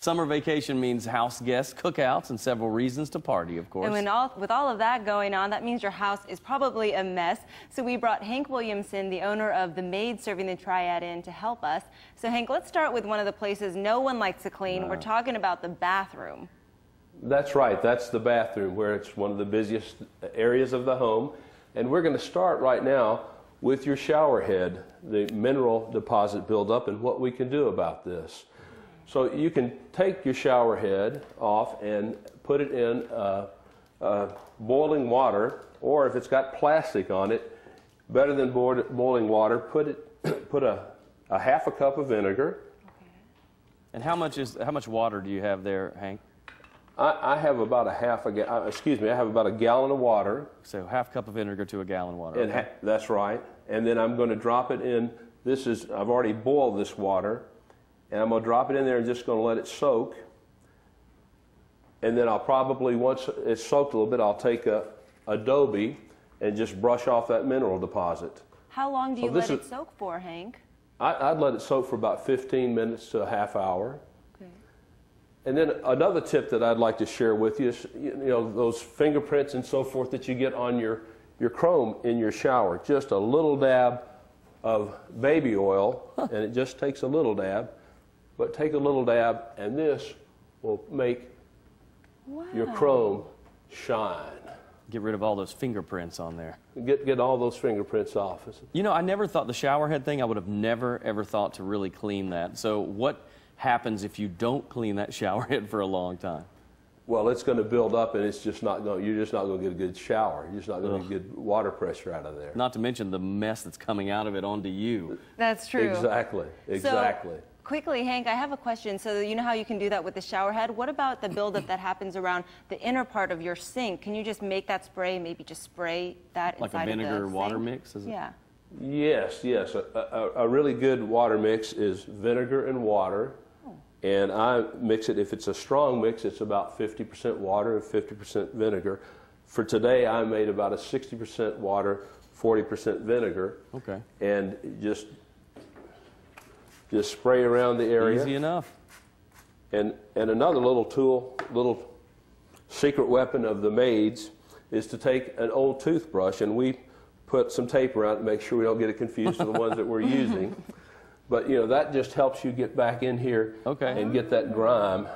Summer vacation means house guests, cookouts, and several reasons to party, of course. And with all of that going on, that means your house is probably a mess. So we brought Hank Williamson, the owner of the Maids serving the Triad, in to help us. So Hank, let's start with one of the places no one likes to clean. We're talking about the bathroom. That's right. That's the bathroom, where it's one of the busiest areas of the home. And we're going to start right now with your shower head, the mineral deposit buildup, and what we can do about this. So you can take your shower head off and put it in boiling water, or if it's got plastic on it, better than boiling water, put a half a cup of vinegar. Okay. And how much water do you have there, Hank? I have about I have about a gallon of water. So half cup of vinegar to a gallon of water. And that's right. And then I'm going to drop it in. I've already boiled this water. And I'm going to drop it in there and just going to let it soak. And then I'll probably, once it's soaked a little bit, I'll take a Adobe and just brush off that mineral deposit. How long do you let it soak for, Hank? I'd let it soak for about 15 minutes to a half hour. Okay. And then another tip that I'd like to share with you is, you know, those fingerprints and so forth that you get on your chrome in your shower. Just a little dab of baby oil, and it just takes a little dab. But take a little dab, and this will make your chrome shine. Get rid of all those fingerprints on there. Get all those fingerprints off. You know, I never thought the shower head thing, I would have never, ever thought to really clean that. So what happens if you don't clean that shower head for a long time? Well, it's going to build up, and you're just not going to get a good shower. You're just not going to get good water pressure out of there. Not to mention the mess that's coming out of it onto you. That's true. Exactly. Exactly. So, quickly, Hank, I have a question. So you know how you can do that with the shower head? What about the buildup that happes around the inner part of your sink? Can you just make that spray, maybe just spray that inside of the sink? Like a vinegar water sink? mix? Is it? Yeah. Yes. A really good water mix is vinegar and water. And I mix it, if it's a strong mix, it's about 50% water and 50% vinegar. For today, I made about a 60% water, 40% vinegar. Okay. And just spray around the area. Easy enough. And another little secret weapon of the Maids is to take an old toothbrush, and we put some tape around it to make sure we don't get it confused with the ones that we're using. But, you know, that just helps you get back in here and get that grime.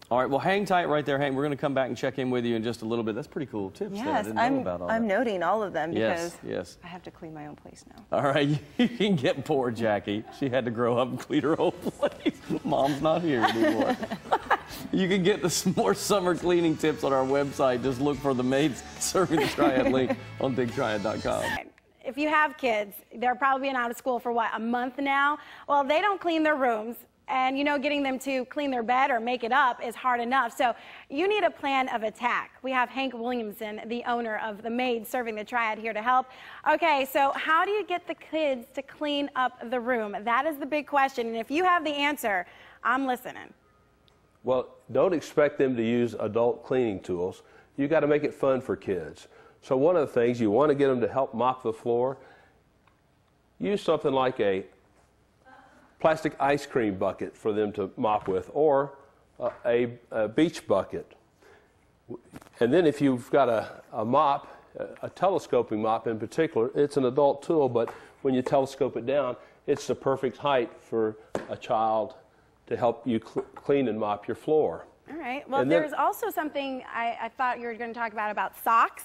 All right, well, hang tight right there, Hank. We're going to come back and check in with you in just a little bit. That's pretty cool tips. Yes, I'm noting all of them because I have to clean my own place now. All right, you can get poor Jackie. She had to grow up and clean her whole place. Mom's not here anymore. You can get some more summer cleaning tips on our website. Just look for the Maids Serving the Triad link on BigTriad.com. If you have kids, they're probably been out of school for what, a month now? Well, they don't clean their rooms. And, you know, getting them to clean their bed or make it up is hard enough. So you need a plan of attack. We have Hank Williamson, the owner of the Maids Serving the Triad, here to help. Okay, so how do you get the kids to clean up the room? That is the big question. And if you have the answer, I'm listening. Well, don't expect them to use adult cleaning tools. You got to make it fun for kids. So one of the things, you want to get them to help mop the floor. Use something like a plastic ice cream bucket for them to mop with, or a beach bucket. And then if you've got a mop, a telescoping mop in particular, it's an adult tool, but when you telescope it down, it's the perfect height for a child to help you clean and mop your floor. All right. Well, there's also something I thought you were going to talk about socks.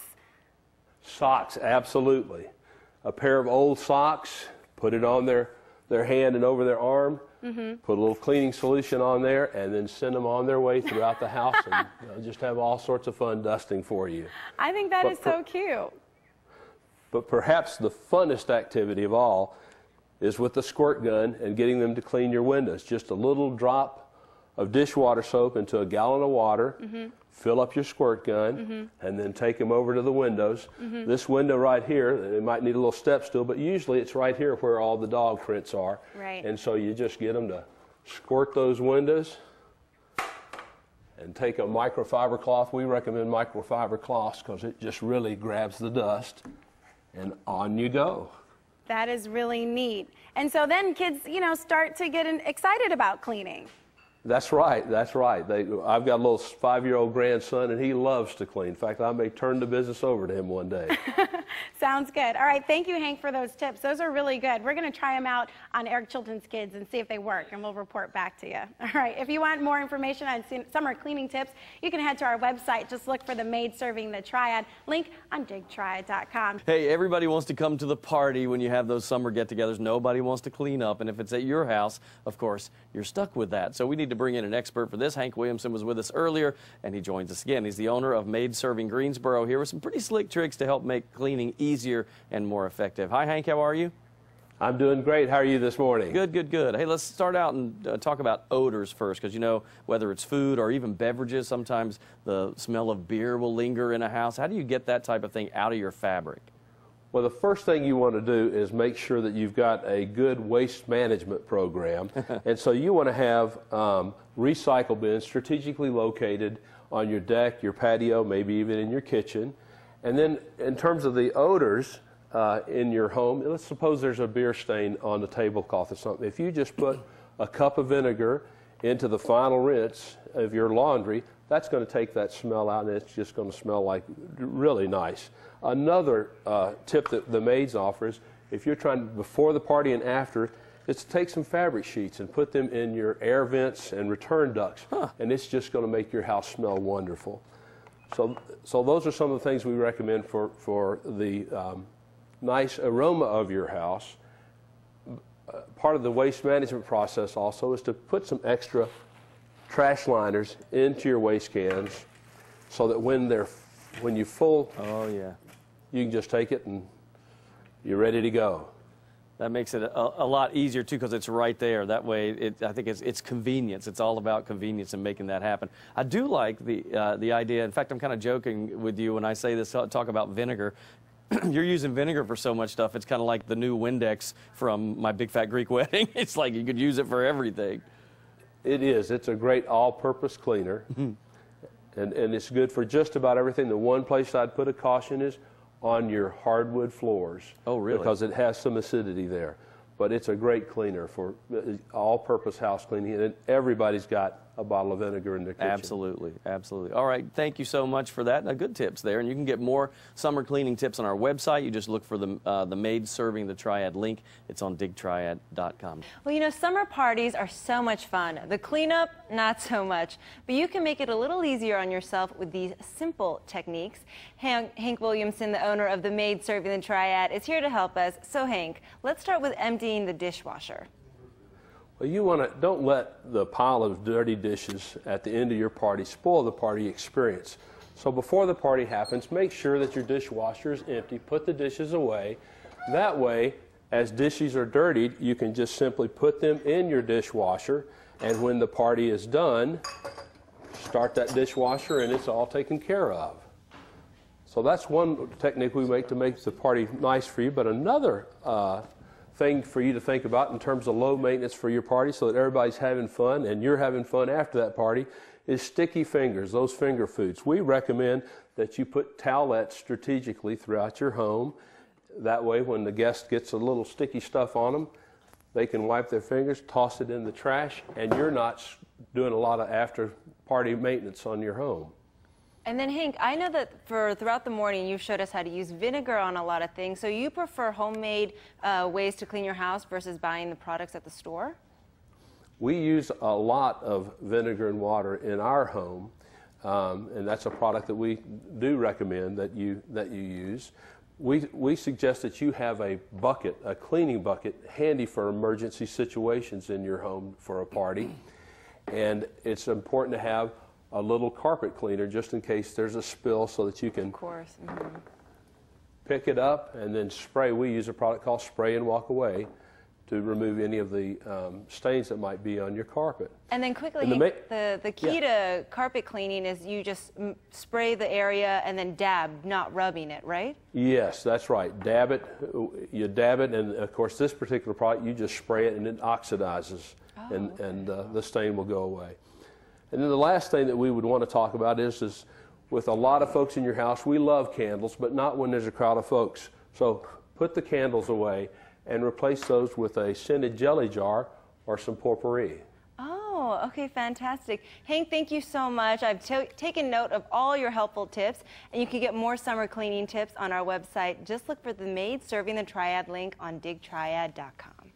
Socks, absolutely. A pair of old socks, put it on their hand and over their arm, put a little cleaning solution on there, and then send them on their way throughout the house, and just have all sorts of fun dusting for you. I think that is so cute. But perhaps the funnest activity of all is with the squirt gun and getting them to clean your windows. Just a little drop of dishwater soap into a gallon of water, fill up your squirt gun, and then take them over to the windows. This window right here, it might need a little step stool, but usually it's right here where all the dog prints are. Right. And so you just get them to squirt those windows and take a microfiber cloth. We recommend microfiber cloths because it just really grabs the dust, and on you go. That is really neat. And so then kids, you know, start to get excited about cleaning. That's right. That's right. I've got a little 5-year-old grandson, and he loves to clean. In fact, I may turn the business over to him one day. Sounds good. All right. Thank you, Hank, for those tips. Those are really good. We're going to try them out on Eric Chilton's kids and see if they work, and we'll report back to you. All right. If you want more information on summer cleaning tips, you can head to our website. Just look for the Maids Serving the Triad link on digtriad.com. Hey, everybody wants to come to the party when you have those summer get-togethers. Nobody wants to clean up, and if it's at your house, of course, you're stuck with that. So we need to bring in an expert for this. Hank Williamson was with us earlier, and he joins us again. He's the owner of Maids Serving Greensboro here with some pretty slick tricks to help make cleaning easier and more effective. Hi, Hank. How are you? I'm doing great. How are you this morning? Good, good, good. Hey, let's start out and talk about odors first, because, you know, whether it's food or even beverages, sometimes the smell of beer will linger in a house. How do you get that type of thing out of your fabric? Well, the first thing you want to do is make sure that you've got a good waste management program. And so you want to have recycle bins strategically located on your deck, your patio, maybe even in your kitchen. And then in terms of the odors in your home, let's suppose there's a beer stain on the tablecloth or something. If you just put a cup of vinegar into the final rinse of your laundry, that's going to take that smell out, and it's just going to smell like really nice. Another tip that the Maids offers, if you're trying before the party and after, is to take some fabric sheets and put them in your air vents and return ducts, and it's just going to make your house smell wonderful. So those are some of the things we recommend for the nice aroma of your house. Part of the waste management process also is to put some extra trash liners into your waste cans so that when you full, you can just take it and you're ready to go. That makes it a lot easier, too, because it's right there. That way, I think it's convenience. It's all about convenience and making that happen. I do like the idea. In fact, I'm kind of joking with you when I say this, talk about vinegar. You're using vinegar for so much stuff. It's kind of like the new Windex from My Big Fat Greek Wedding. It's like you could use it for everything. It is. It's a great all-purpose cleaner, and it's good for just about everything. The one place I'd put a caution is on your hardwood floors. Oh, really? Because it has some acidity there. But it's a great cleaner for all-purpose house cleaning, and everybody's got a bottle of vinegar in their kitchen. Absolutely, absolutely. All right, thank you so much for that. Good tips there, and you can get more summer cleaning tips on our website. You just look for the Maids Serving the Triad link. It's on digtriad.com. Well, you know, summer parties are so much fun. The cleanup, not so much. But you can make it a little easier on yourself with these simple techniques. Hank Williamson, the owner of the Maids Serving the Triad, is here to help us. So, Hank, let's start with emptying the dishwasher. Well, don't let the pile of dirty dishes at the end of your party spoil the party experience. So before the party happens, make sure that your dishwasher is empty. Put the dishes away. That way, as dishes are dirtied, you can just simply put them in your dishwasher, and when the party is done, start that dishwasher and it's all taken care of. So that's one technique we make to make the party nice for you. But another thing for you to think about in terms of low maintenance for your party so that everybody's having fun and you're having fun after that party is sticky fingers, those finger foods. We recommend that you put towelettes strategically throughout your home. That way when the guest gets a little sticky stuff on them, they can wipe their fingers, toss it in the trash, and you're not doing a lot of after party maintenance on your home. And then, Hank, I know that throughout the morning you showed us how to use vinegar on a lot of things. So you prefer homemade ways to clean your house versus buying the products at the store? We use a lot of vinegar and water in our home, and that's a product that we do recommend that you use. We suggest that you have a bucket, a cleaning bucket, handy for emergency situations in your home for a party. And it's important to have a little carpet cleaner just in case there's a spill so that you can pick it up and then spray. We use a product called Spray and Walk Away to remove any of the stains that might be on your carpet. And then quickly, Hank, the key to carpet cleaning is you just spray the area and then dab, not rubbing it, right? Yes, that's right. Dab it, you dab it, and of course this particular product, you just spray it and it oxidizes, and the stain will go away. And then the last thing that we would want to talk about is with a lot of folks in your house, we love candles, but not when there's a crowd of folks. So put the candles away and replace those with a scented jelly jar or some potpourri. Oh, Oh, okay, fantastic. Hank, thank you so much. I've taken note of all your helpful tips, and you can get more summer cleaning tips on our website. Just look for the Maids Serving the Triad link on digtriad.com.